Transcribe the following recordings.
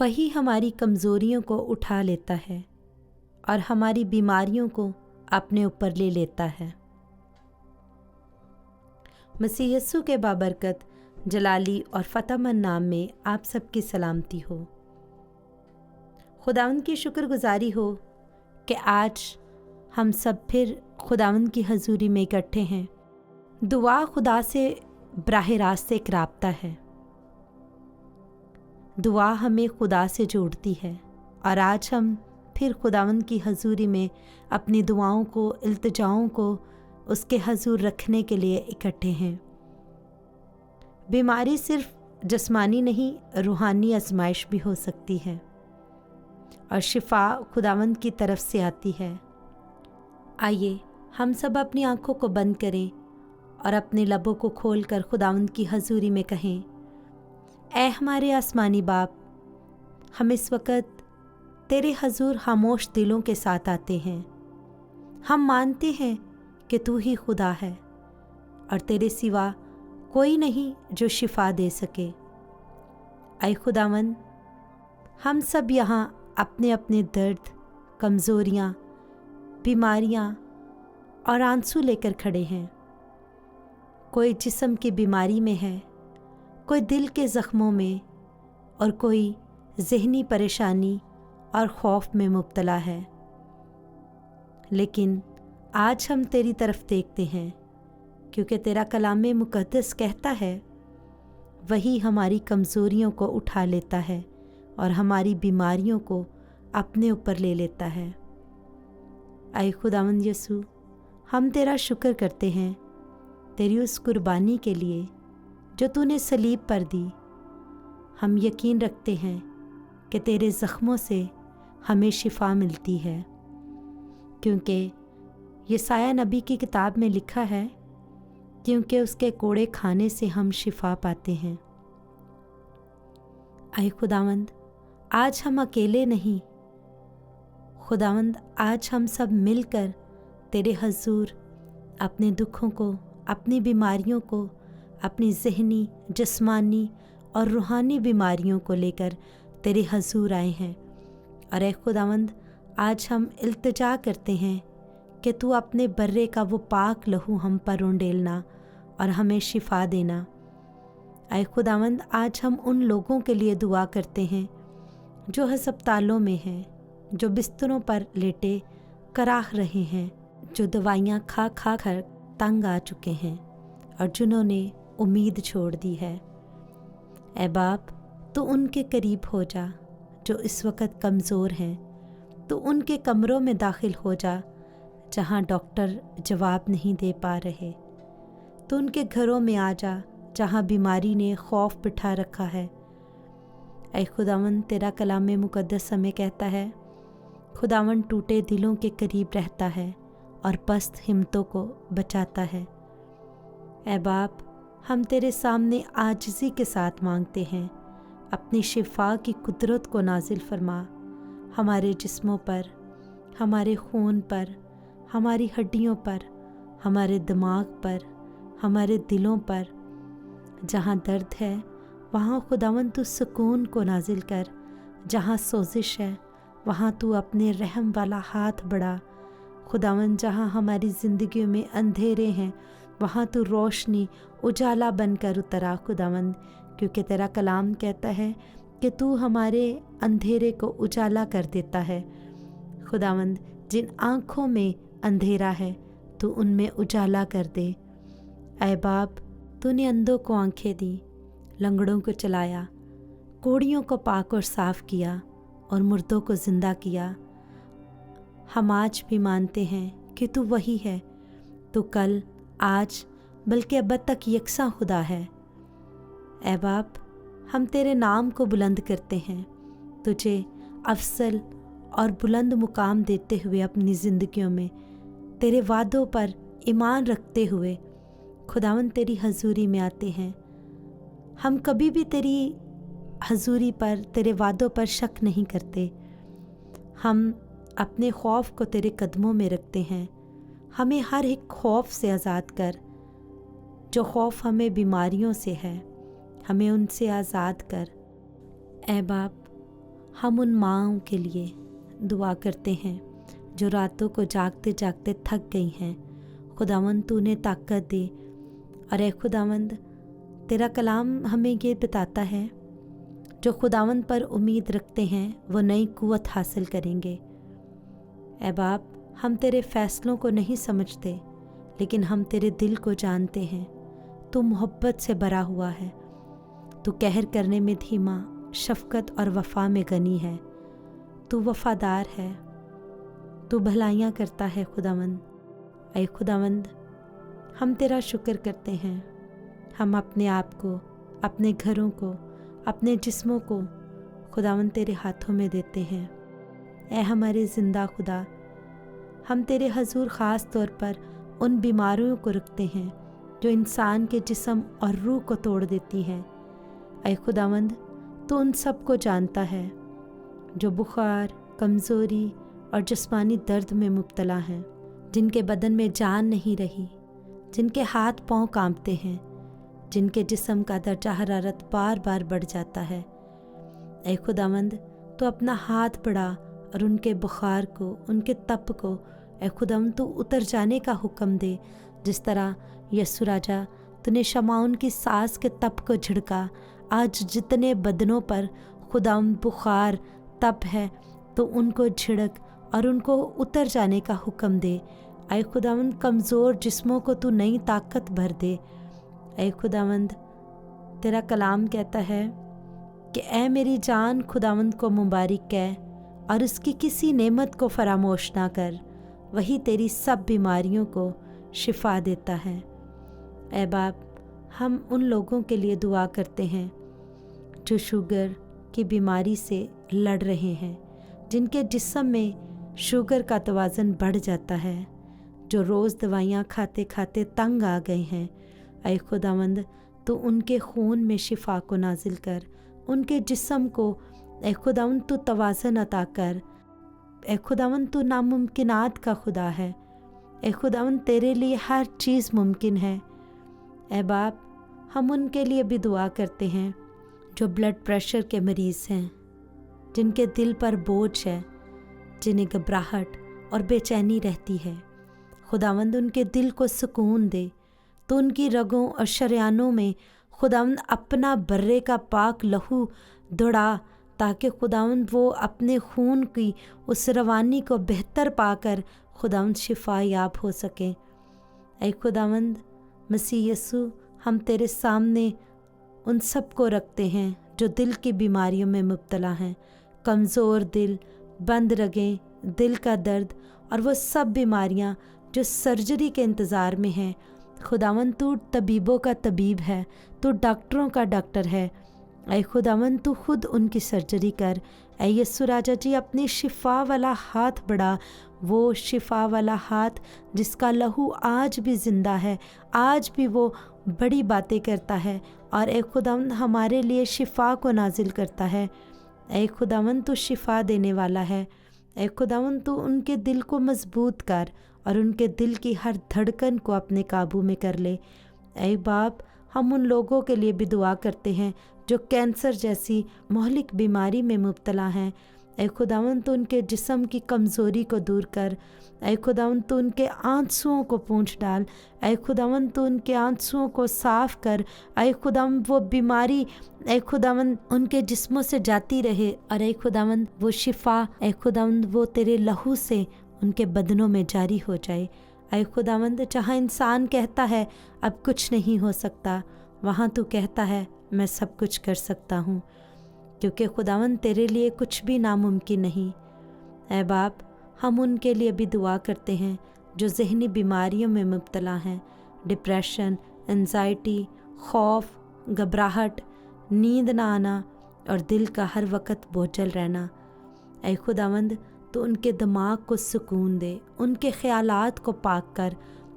وہی ہماری کمزوریوں کو اٹھا لیتا ہے اور ہماری بیماریوں کو اپنے اوپر لے لیتا ہے۔ مسیح یسوع کے بابرکت جلالی اور فتح مند نام میں آپ سب کی سلامتی ہو۔ خداوند کی شکر گزاری ہو کہ آج ہم سب پھر خداوند کی حضوری میں اکٹھے ہیں۔ دعا خدا سے براہ راست ایک رابطہ ہے۔ دعا ہمیں خدا سے جوڑتی ہے، اور آج ہم پھر خداوند کی حضوری میں اپنی دعاؤں کو، التجاؤں کو اس کے حضور رکھنے کے لیے اکٹھے ہیں۔ بیماری صرف جسمانی نہیں، روحانی آزمائش بھی ہو سکتی ہے، اور شفا خداوند کی طرف سے آتی ہے۔ آئیے ہم سب اپنی آنکھوں کو بند کریں اور اپنے لبوں کو کھول کر خداوند کی حضوری میں کہیں، اے ہمارے آسمانی باپ، ہم اس وقت تیرے حضور خاموش دلوں کے ساتھ آتے ہیں۔ ہم مانتے ہیں کہ تو ہی خدا ہے اور تیرے سوا کوئی نہیں جو شفا دے سکے۔ اے خداوند، ہم سب یہاں اپنے اپنے درد، کمزوریاں، بیماریاں اور آنسو لے کر کھڑے ہیں۔ کوئی جسم کی بیماری میں ہے، کوئی دل کے زخموں میں، اور کوئی ذہنی پریشانی اور خوف میں مبتلا ہے۔ لیکن آج ہم تیری طرف دیکھتے ہیں، کیونکہ تیرا کلام مقدس کہتا ہے، وہی ہماری کمزوریوں کو اٹھا لیتا ہے اور ہماری بیماریوں کو اپنے اوپر لے لیتا ہے۔ اے خداوند یسوع، ہم تیرا شکر کرتے ہیں تیری اس قربانی کے لیے جو تو نے صلیب پر دی۔ ہم یقین رکھتے ہیں کہ تیرے زخموں سے ہمیں شفا ملتی ہے، کیونکہ یسایہ نبی کی کتاب میں لکھا ہے، کیونکہ اس کے کوڑے کھانے سے ہم شفا پاتے ہیں۔ اے خداوند، آج ہم اکیلے نہیں، خداوند آج ہم سب مل کر تیرے حضور اپنے دکھوں کو، اپنی بیماریوں کو، اپنی ذہنی، جسمانی اور روحانی بیماریوں کو لے کر تیرے حضور آئے ہیں۔ اور اے خداوند، آج ہم التجا کرتے ہیں کہ تو اپنے برے کا وہ پاک لہو ہم پر انڈیلنا اور ہمیں شفا دینا۔ اے خداوند، آج ہم ان لوگوں کے لیے دعا کرتے ہیں جو ہسپتالوں میں ہیں، جو بستروں پر لیٹے کراہ رہے ہیں، جو دوائیاں کھا کھا کر تنگ آ چکے ہیں اور جنہوں نے امید چھوڑ دی ہے۔ اے باپ، تو ان کے قریب ہو جا جو اس وقت کمزور ہیں، تو ان کے کمروں میں داخل ہو جا جہاں ڈاکٹر جواب نہیں دے پا رہے، تو ان کے گھروں میں آ جا جہاں بیماری نے خوف بٹھا رکھا ہے۔ اے خداوند، تیرا کلام مقدس ہمیں کہتا ہے، خداوند ٹوٹے دلوں کے قریب رہتا ہے اور پست ہمتوں کو بچاتا ہے۔ اے باپ، ہم تیرے سامنے عاجزی کے ساتھ مانگتے ہیں، اپنی شفا کی قدرت کو نازل فرما ہمارے جسموں پر، ہمارے خون پر، ہماری ہڈیوں پر، ہمارے دماغ پر، ہمارے دلوں پر۔ جہاں درد ہے وہاں خداوند تو سکون کو نازل کر، جہاں سوزش ہے وہاں تو اپنے رحم والا ہاتھ بڑھا۔ خداوند، جہاں ہماری زندگیوں میں اندھیرے ہیں وہاں تو روشنی، اجالا بن کر اترا خداوند، کیونکہ تیرا کلام کہتا ہے کہ تو ہمارے اندھیرے کو اجالا کر دیتا ہے۔ خداوند، جن آنکھوں میں اندھیرا ہے تو ان میں اجالا کر دے۔ اے باپ، تو نے اندھوں کو آنکھیں دی، لنگڑوں کو چلایا، کوڑیوں کو پاک اور صاف کیا اور مردوں کو زندہ کیا۔ ہم آج بھی مانتے ہیں کہ تو وہی ہے، تو کل، آج، بلکہ ابد تک یکساں خدا ہے۔ اے باپ، ہم تیرے نام کو بلند کرتے ہیں، تجھے افضل اور بلند مقام دیتے ہوئے اپنی زندگیوں میں تیرے وعدوں پر ایمان رکھتے ہوئے خداوند تیری حضوری میں آتے ہیں۔ ہم کبھی بھی تیری حضوری پر، تیرے وعدوں پر شک نہیں کرتے۔ ہم اپنے خوف کو تیرے قدموں میں رکھتے ہیں۔ ہمیں ہر ایک خوف سے آزاد کر، جو خوف ہمیں بیماریوں سے ہے، ہمیں ان سے آزاد کر۔ اے باپ، ہم ان ماؤں کے لیے دعا کرتے ہیں جو راتوں کو جاگتے جاگتے تھک گئی ہیں۔ خداوند تو انہیں طاقت دے، اور اے خداوند تیرا کلام ہمیں یہ بتاتا ہے جو خداوند پر امید رکھتے ہیں وہ نئی قوت حاصل کریں گے۔ اے باپ، ہم تیرے فیصلوں کو نہیں سمجھتے، لیکن ہم تیرے دل کو جانتے ہیں۔ تو محبت سے بھرا ہوا ہے، تو قہر کرنے میں دھیما، شفقت اور وفا میں غنی ہے۔ تو وفادار ہے، تو بھلائیاں کرتا ہے خداوند۔ اے خداوند، ہم تیرا شکر کرتے ہیں۔ ہم اپنے آپ کو، اپنے گھروں کو، اپنے جسموں کو خداوند تیرے ہاتھوں میں دیتے ہیں۔ اے ہمارے زندہ خدا، ہم تیرے حضور خاص طور پر ان بیماریوں کو رکھتے ہیں جو انسان کے جسم اور روح کو توڑ دیتی ہیں۔ اے خداوند، تو ان سب کو جانتا ہے جو بخار، کمزوری اور جسمانی درد میں مبتلا ہیں، جن کے بدن میں جان نہیں رہی، جن کے ہاتھ پاؤں کانپتے ہیں، جن کے جسم کا درجہ حرارت بار بار بڑھ جاتا ہے۔ اے خداوند، تو اپنا ہاتھ بڑھا اور ان کے بخار کو، ان کے تپ کو اے خداوند تو اتر جانے کا حکم دے، جس طرح یسوع راجا تو نے شمعون کی ساس کے تپ کو جھڑکا۔ آج جتنے بدنوں پر خداوند بخار، تپ ہے، تو ان کو جھڑک اور ان کو اتر جانے کا حکم دے۔ اے خداوند، کمزور جسموں کو تو نئی طاقت بھر دے۔ اے خداوند، تیرا کلام کہتا ہے کہ اے میری جان خداوند کو مبارک کہہ اور اس کی کسی نعمت کو فراموش نہ کر، وہی تیری سب بیماریوں کو شفا دیتا ہے۔ اے باپ، ہم ان لوگوں کے لیے دعا کرتے ہیں جو شوگر کی بیماری سے لڑ رہے ہیں، جن کے جسم میں شوگر کا توازن بڑھ جاتا ہے، جو روز دوائیاں کھاتے کھاتے تنگ آ گئے ہیں۔ اے خداوند، تو ان کے خون میں شفا کو نازل کر، ان کے جسم کو اے خداوند تو توازن عطا کر۔ اے خداوند، تو ناممکنات کا خدا ہے۔ اے خداوند، تیرے لیے ہر چیز ممکن ہے۔ اے باپ، ہم ان کے لیے بھی دعا کرتے ہیں جو بلڈ پریشر کے مریض ہیں، جن کے دل پر بوجھ ہے، جنہیں گھبراہٹ اور بے چینی رہتی ہے۔ خداوند، ان کے دل کو سکون دے، تو ان کی رگوں اور شریانوں میں خداوند اپنا برے کا پاک لہو دوڑا، تاکہ خداوند وہ اپنے خون کی اس روانی کو بہتر پا کر خداوند شفا یاب ہو سکیں۔ اے خداوند مسیح یسوع، ہم تیرے سامنے ان سب کو رکھتے ہیں جو دل کی بیماریوں میں مبتلا ہیں، کمزور دل، بند رگیں، دل کا درد اور وہ سب بیماریاں جو سرجری کے انتظار میں ہیں۔ خداوند، تو طبیبوں کا طبیب ہے، تو ڈاکٹروں کا ڈاکٹر ہے۔ اے خداوند، تو خود ان کی سرجری کر۔ اے یسوع راجا جی، اپنی شفا والا ہاتھ بڑھا، وہ شفا والا ہاتھ جس کا لہو آج بھی زندہ ہے، آج بھی وہ بڑی باتیں کرتا ہے، اور اے خداوند ہمارے لیے شفا کو نازل کرتا ہے۔ اے خداوند، تو شفا دینے والا ہے۔ اے خداوند، تو ان کے دل کو مضبوط کر اور ان کے دل کی ہر دھڑکن کو اپنے قابو میں کر لے۔ اے باپ، ہم ان لوگوں کے لیے بھی دعا کرتے ہیں جو کینسر جیسی مہلک بیماری میں مبتلا ہیں۔ اے خداوند، تو ان کے جسم کی کمزوری کو دور کر۔ اے خداوند، تو ان کے آنسوؤں کو پونچھ ڈال۔ اے خداوند، تو ان کے آنسوؤں کو صاف کر۔ اے خداوند، وہ بیماری اے خداوند ان کے جسموں سے جاتی رہے، اور اے خداوند وہ شفا اے خداوند وہ تیرے لہو سے ان کے بدنوں میں جاری ہو جائے۔ اے خداوند، جہاں انسان کہتا ہے اب کچھ نہیں ہو سکتا، وہاں تو کہتا ہے میں سب کچھ کر سکتا ہوں، کیونکہ خداوند تیرے لیے کچھ بھی ناممکن نہیں۔ اے باپ، ہم ان کے لیے بھی دعا کرتے ہیں جو ذہنی بیماریوں میں مبتلا ہیں، ڈپریشن، انزائٹی، خوف، گھبراہٹ، نیند نہ آنا اور دل کا ہر وقت بوجھل رہنا۔ اے خداوند، تو ان کے دماغ کو سکون دے، ان کے خیالات کو پاک کر،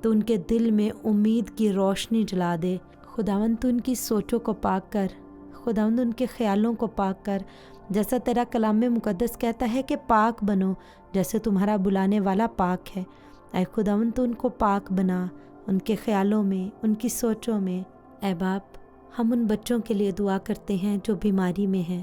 تو ان کے دل میں امید کی روشنی جلا دے۔ خداوند، تو ان کی سوچوں کو پاک کر، خداوند ان کے خیالوں کو پاک کر، جیسا تیرا کلام مقدس کہتا ہے کہ پاک بنو جیسے تمہارا بلانے والا پاک ہے۔ اے خداوند، تو ان کو پاک بنا، ان کے خیالوں میں، ان کی سوچوں میں۔ اے باپ، ہم ان بچوں کے لیے دعا کرتے ہیں جو بیماری میں ہیں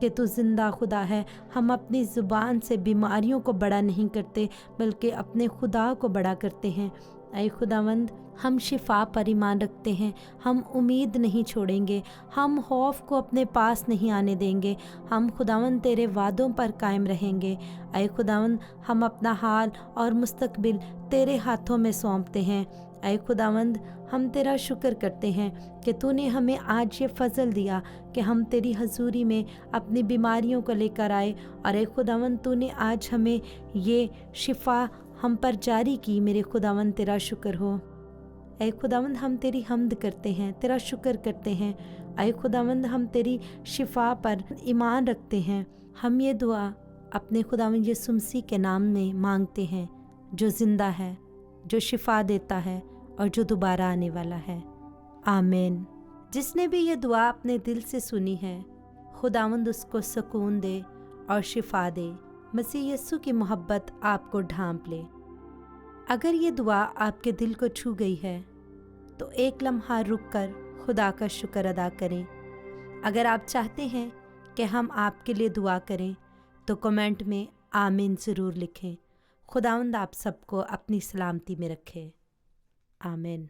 کہ تو زندہ خدا ہے۔ ہم اپنی زبان سے بیماریوں کو بڑا نہیں کرتے بلکہ اپنے خدا کو بڑا کرتے ہیں۔ اے خداوند، ہم شفا پر ایمان رکھتے ہیں، ہم امید نہیں چھوڑیں گے، ہم خوف کو اپنے پاس نہیں آنے دیں گے، ہم خداوند تیرے وعدوں پر قائم رہیں گے۔ اے خداوند، ہم اپنا حال اور مستقبل تیرے ہاتھوں میں سونپتے ہیں۔ اے خداوند، ہم تیرا شکر کرتے ہیں کہ تو نے ہمیں آج یہ فضل دیا کہ ہم تیری حضوری میں اپنی بیماریوں کو لے کر آئے، اور اے خداوند تو نے آج ہمیں یہ شفا ہم پر جاری کی۔ میرے خداوند تیرا شکر ہو۔ اے خداوند، ہم تیری حمد کرتے ہیں، تیرا شکر کرتے ہیں۔ اے خداوند، ہم تیری شفا پر ایمان رکھتے ہیں۔ ہم یہ دعا اپنے خداوند یسوع مسیح کے نام میں مانگتے ہیں، جو زندہ ہے، جو شفا دیتا ہے اور جو دوبارہ آنے والا ہے۔ آمین۔ جس نے بھی یہ دعا اپنے دل سے سنی ہے، خداوند اس کو سکون دے اور شفا دے۔ مسیح یسوع کی محبت آپ کو ڈھانپ لے۔ اگر یہ دعا آپ کے دل کو چھو گئی ہے تو ایک لمحہ رک کر خدا کا شکر ادا کریں۔ اگر آپ چاہتے ہیں کہ ہم آپ کے لیے دعا کریں تو کمنٹ میں آمین ضرور لکھیں۔ خداوند آپ سب کو اپنی سلامتی میں رکھے۔ آمین۔